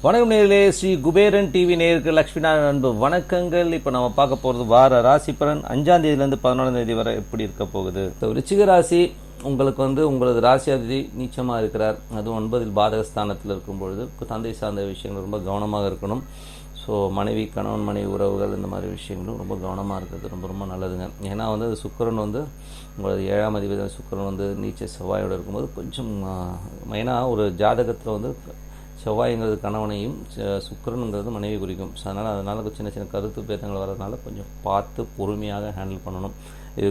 வணக்கம் நேயர்களே, ஸ்ரீ குபேரன் டிவி நேயருக்கு லட்சுமி நாராயணன் அன்பு வணக்கங்கள். இப்போ நம்ம பார்க்க போகிறது வார ராசி பலன் 5ஆம் தேதியிலேருந்து 11ஆம் தேதி வரை எப்படி இருக்க போகுது. விருச்சிக ராசி உங்களுக்கு உங்களது ராசியாதிபதி நீச்சமாக இருக்கிறார். அதுவும் 9 பாதகஸ்தானத்தில் இருக்கும் பொழுது தந்தை சார்ந்த விஷயங்கள் ரொம்ப கவனமாக இருக்கணும். ஸோ மனைவி, கணவன் மனைவி உறவுகள் இந்த மாதிரி விஷயங்களும் ரொம்ப கவனமாக இருக்கிறது ரொம்ப ரொம்ப நல்லதுங்க. ஏன்னா சுக்கிரன் உங்களது 7ஆம் அதிபதி சுக்கிரன் நீச்ச செவ்வாயோடு இருக்கும்போது கொஞ்சம் ஏன்னா ஒரு ஜாதகத்தில் செவ்வாய்ங்கிறது கணவனையும் சுக்கிரனுங்கிறது மனைவி குறிக்கும். ஸோ அதனால் சின்ன சின்ன கருத்து பேதங்கள் வர்றதுனால கொஞ்சம் பார்த்து பொறுமையாக ஹேண்டில் பண்ணணும். இது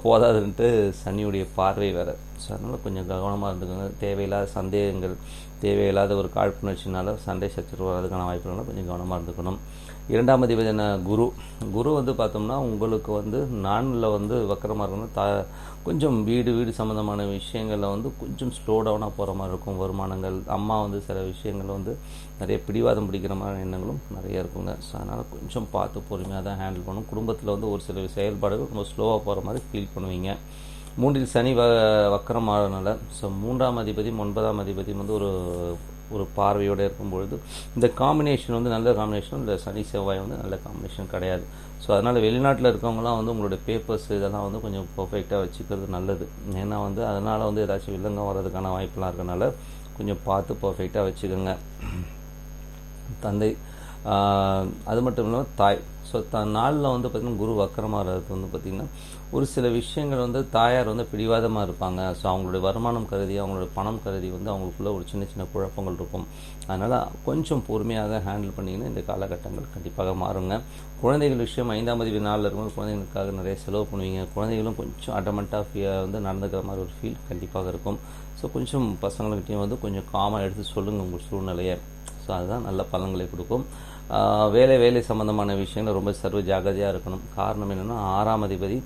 போதாதுன்ட்டு சனியுடைய பார்வை வேறு. ஸோ அதனால் கொஞ்சம் கவனமாக இருந்துக்கோங்க. தேவையில்லாத சந்தேகங்கள், தேவையில்லாத ஒரு காழ்ப்புணர்ச்சினால சண்டை சச்சரவு வர்றதுக்கான வாய்ப்புகள்லாம் கொஞ்சம் கவனமாக இருந்துக்கணும். 2ஆம் அதிபதி குரு பார்த்தோம்னா உங்களுக்கு 4ல் வக்கரமாக இருக்கணும். கொஞ்சம் வீடு சம்மந்தமான விஷயங்களில் கொஞ்சம் ஸ்லோ டவுனாக போகிற மாதிரி இருக்கும். வருமானங்கள், அம்மா சில விஷயங்கள் நிறைய பிடிவாதம் பிடிக்கிற மாதிரி எண்ணங்களும் நிறைய இருக்குங்க. ஸோ அதனால் கொஞ்சம் பார்த்து பொறுமையாக தான் ஹேண்டில் பண்ணணும். குடும்பத்தில் ஒரு சில செயல்பாடுகள் ரொம்ப ஸ்லோவாக போகிற மாதிரி ஃபீல் பண்ணுவீங்க. 3ல் சனி வக்கரமாகறதுனால ஸோ 3ஆம் அதிபதி 9ஆம் அதிபதி ஒரு பார்வையோடு இருக்கும்பொழுது இந்த காம்பினேஷன் நல்ல காம்பினேஷன். இந்த சனி செவ்வாய் நல்ல காம்பினேஷன் கிடையாது. ஸோ அதனால் வெளிநாட்டில் இருக்கவங்களாம் உங்களுடைய பேப்பர்ஸ் இதெல்லாம் கொஞ்சம் பர்ஃபெக்டாக வச்சுக்கிறது நல்லது. ஏன்னா அதனால் ஏதாச்சும் வில்லங்கம் வர்றதுக்கான வாய்ப்பெலாம் இருக்கனால கொஞ்சம் பார்த்து பர்ஃபெக்டாக வச்சுக்கோங்க. தந்தை அது மட்டும் இல்லாமல் தாய். ஸோ நாளில் பார்த்திங்கன்னா குரு வக்கரமாகிறது பார்த்திங்கன்னா ஒரு சில விஷயங்கள் தாயார் பிடிவாதமாக இருப்பாங்க. ஸோ அவங்களுடைய வருமானம் கருதி, அவங்களுடைய பணம் கருதி அவங்களுக்குள்ள ஒரு சின்ன சின்ன குழப்பங்கள் இருக்கும். அதனால் கொஞ்சம் பொறுமையாக ஹேண்டில் பண்ணிங்கன்னா இந்த காலகட்டங்கள் கண்டிப்பாக மாறுங்க. குழந்தைகள் விஷயம் 5ஆம் அதிபதி நாளில் இருக்கும்போது குழந்தைங்களுக்காக நிறைய செலவு பண்ணுவீங்க. குழந்தைகளும் கொஞ்சம் ஆட்டோமேட்டாக நடந்துக்கிற மாதிரி ஒரு ஃபீல் கண்டிப்பாக இருக்கும். ஸோ கொஞ்சம் பசங்கள்கிட்டையும் கொஞ்சம் காமாக எடுத்து சொல்லுங்கள் உங்கள் சூழ்நிலையை. ஸோ அதுதான் நல்ல பலன்களை கொடுக்கும். வேலை சம்மந்தமான விஷயங்கள் ரொம்ப சர்வ ஜாகிரதையாக இருக்கணும். காரணம் என்னென்னா 6ஆம் அதிபதி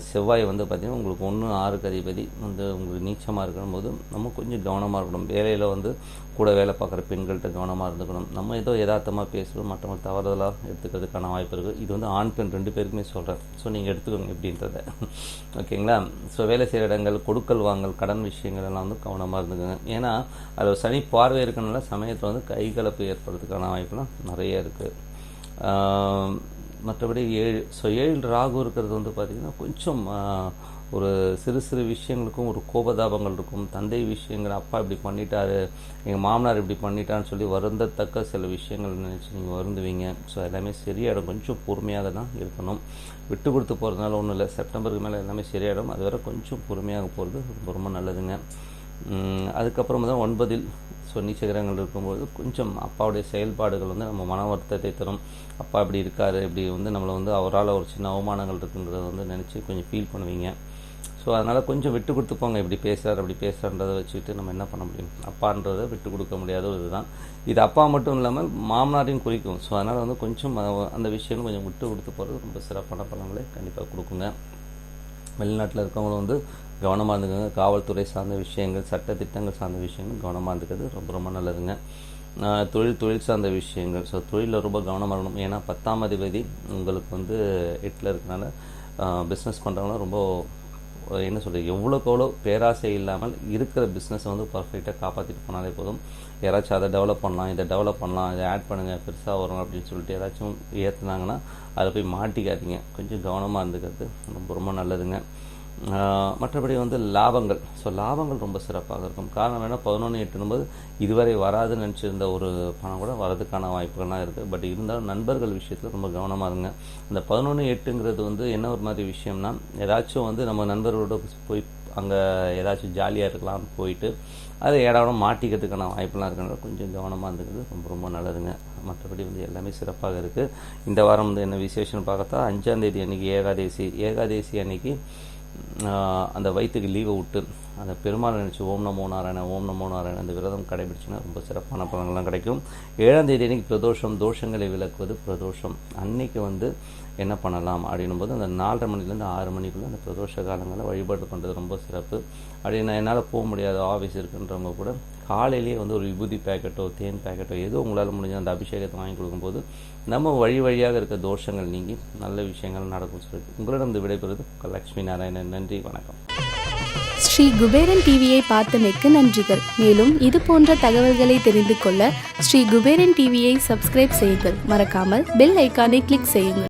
செவ்வாய் பார்த்திங்கன்னா உங்களுக்கு 1-6க்கு அதிபதி உங்களுக்கு நீச்சமாக இருக்கும்போது நம்ம கொஞ்சம் கவனமாக இருக்கணும். வேலையில் கூட வேலை பார்க்குற பெண்கள்கிட்ட கவனமாக இருந்துக்கணும். நம்ம ஏதோ யதார்த்தமாக பேசுகிறோம், மற்றவங்க தவறுதலாக எடுத்துக்கிறதுக்கான வாய்ப்பு இருக்குது. இது ஆண் பெண் 2 பேருக்குமே சொல்கிறேன். ஸோ நீங்கள் எடுத்துக்கோங்க எப்படின்றத, ஓகேங்களா. ஸோ வேலை செய்கிற இடங்கள், கொடுக்கல் வாங்கல், கடன் விஷயங்கள் எல்லாம் கவனமாக இருந்துக்கோங்க. ஏன்னா அதில் சனி பார்வை இருக்கனால சமயத்தில் கைகலப்பு ஏற்படுறதுக்கான வாய்ப்புலாம் நிறைய இருக்குது. மற்றபடி 7 ராகு இருக்கிறது பார்த்திங்கன்னா கொஞ்சம் ஒரு சிறு விஷயங்களுக்கும் ஒரு கோபதாபங்கள் இருக்கும். தந்தை விஷயங்கள், அப்பா இப்படி பண்ணிட்டாரு, எங்கள் மாமனார் இப்படி பண்ணிட்டான்னு சொல்லி வருந்தத்தக்க சில விஷயங்கள் நினச்சி நீங்கள் வருந்துவீங்க. ஸோ எல்லாமே சரியாயிடும். கொஞ்சம் பொறுமையாக தான் இருக்கணும். விட்டு கொடுத்து போகிறதுனால ஒன்றும் இல்லை. செப்டம்பருக்கு மேலே எல்லாமே சரியாயிடும். அது வரை கொஞ்சம் பொறுமையாக போகிறது ரொம்ப நல்லதுங்க. அதுக்கப்புறம் 9ல் நீச்சகிரகங்கள் இருக்கும்போது கொஞ்சம் அப்பாவுடைய செயல்பாடுகள் நம்ம மன வருத்தத்தை தரும். அப்பா இப்படி இருக்காரு, இப்படி நம்மளை அவரால் ஒரு சின்ன அவமானங்கள் இருக்குங்கிறத நினச்சி கொஞ்சம் ஃபீல் பண்ணுவீங்க. ஸோ அதனால் கொஞ்சம் விட்டு கொடுத்து போங்க. இப்படி பேசுகிறார் அப்படி பேசுகிறன்றதை வச்சுக்கிட்டு நம்ம என்ன பண்ண முடியும்? அப்பான்றதை விட்டு கொடுக்க முடியாத ஒரு இதுதான். இது அப்பா மட்டும் இல்லாமல் மாமனாரையும் குறிக்கும். ஸோ அதனால் கொஞ்சம் அந்த விஷயங்கள் கொஞ்சம் விட்டு கொடுத்து போகிறது ரொம்ப சிறப்பான பலன்களை கண்டிப்பாக கொடுக்குங்க. வெளிநாட்டில் இருக்கவங்களும் கவனமாக இருந்துக்கோங்க. காவல்துறை சார்ந்த விஷயங்கள், சட்டத்திட்டங்கள் சார்ந்த விஷயங்கள் கவனமாக இருந்துக்கிறது ரொம்ப நல்லதுங்க. தொழில் சார்ந்த விஷயங்கள், ஸோ தொழிலில் ரொம்ப கவனமாக இருக்கணும். ஏன்னா 10ஆம் அதிபதி உங்களுக்கு 8ல் இருக்கனால பிஸ்னஸ் பண்ணுறவங்க ரொம்ப என்ன சொல்கிறது, எவ்வளோக்கு பேராசை இல்லாமல் இருக்கிற பிஸ்னஸை பர்ஃபெக்டாக காப்பாற்றிட்டு போனாலே போதும். யாராச்சும் அதை டெவலப் பண்ணலாம், இதை டெவலப் பண்ணலாம், இதை ஆட் பண்ணுங்கள், பெருசாக வரும் அப்படின்னு சொல்லிட்டு யாராச்சும் ஏற்றுனாங்கன்னா அதை போய் மாட்டிக்காதீங்க. கொஞ்சம் கவனமாக இருந்துக்கிறது ரொம்ப நல்லதுங்க. மற்றபடி லாபங்கள், ஸோ லாபங்கள் ரொம்ப சிறப்பாக இருக்கும். காரணம் வேணால் 11-8 இதுவரை வராதுன்னு நினச்சிருந்த ஒரு பணம் கூட வரதுக்கான வாய்ப்புகள்லாம் இருக்குது. பட் இருந்தாலும் நண்பர்கள் விஷயத்தில் ரொம்ப கவனமாக இருங்க. அந்த 11-8ங்கிறது என்ன ஒரு மாதிரி விஷயம்னா, ஏதாச்சும் நம்ம நண்பர்களோட போய் அங்கே ஏதாச்சும் ஜாலியாக இருக்கலாம் போயிட்டு அதை ஏடாவிட மாட்டிக்கிறதுக்கான வாய்ப்பெல்லாம் இருக்கிறனால கொஞ்சம் கவனமாக இருந்துக்கிறது ரொம்ப நல்லதுங்க. மற்றபடி எல்லாமே சிறப்பாக இருக்குது. இந்த வாரம் என்ன விசேஷம்னு பார்த்தா 5ஆம் தேதி அன்றைக்கி ஏகாதேசி அன்றைக்கி அந்த வயிற்றுக்கு லீவை விட்டு அந்த பெருமாள் நினச்சி ஓம் நமோ நாராயண அந்த விரதம் கடைபிடிச்சுன்னா ரொம்ப சிறப்பான பலன்கள்லாம் கிடைக்கும். 7ஆம் தேதி அன்றைக்கி பிரதோஷம், தோஷங்களை விளக்குவது பிரதோஷம். அன்னைக்கு என்ன பண்ணலாம் அப்படின்னும் போது அந்த 4:30 மணிலேருந்து 6 மணிக்குள்ளே அந்த பிரதோஷ காலங்களில் வழிபாடு பண்ணுறது ரொம்ப சிறப்பு. அப்படி நான் என்னால் போக முடியாது, ஆஃபீஸ் இருக்குன்றவங்க கூட காலையிலேயே ஒரு விபூதி பேக்கெட்டோ தேன் பேக்கெட்டோ ஏதோ உங்களால் முடிஞ்ச அந்த அபிஷேகத்தை வாங்கி கொடுக்கும்போது நம்ம வழியாக இருக்க தோஷங்கள் நீங்கி நல்ல விஷயங்கள் நடக்கும். சொல்லி உங்களிடம் விடைபெறுவது லட்சுமி நாராயணன். நன்றி, வணக்கம். ஸ்ரீ குபேரன் டிவியை பார்த்தமைக்கு நன்றிகள். மேலும் இது போன்ற தகவல்களை தெரிந்து கொள்ள ஸ்ரீ குபேரன் டிவியை சப்ஸ்கிரைப் செய்யுங்கள். மறக்காமல் பெல் ஐக்கானை கிளிக் செய்யுங்கள்.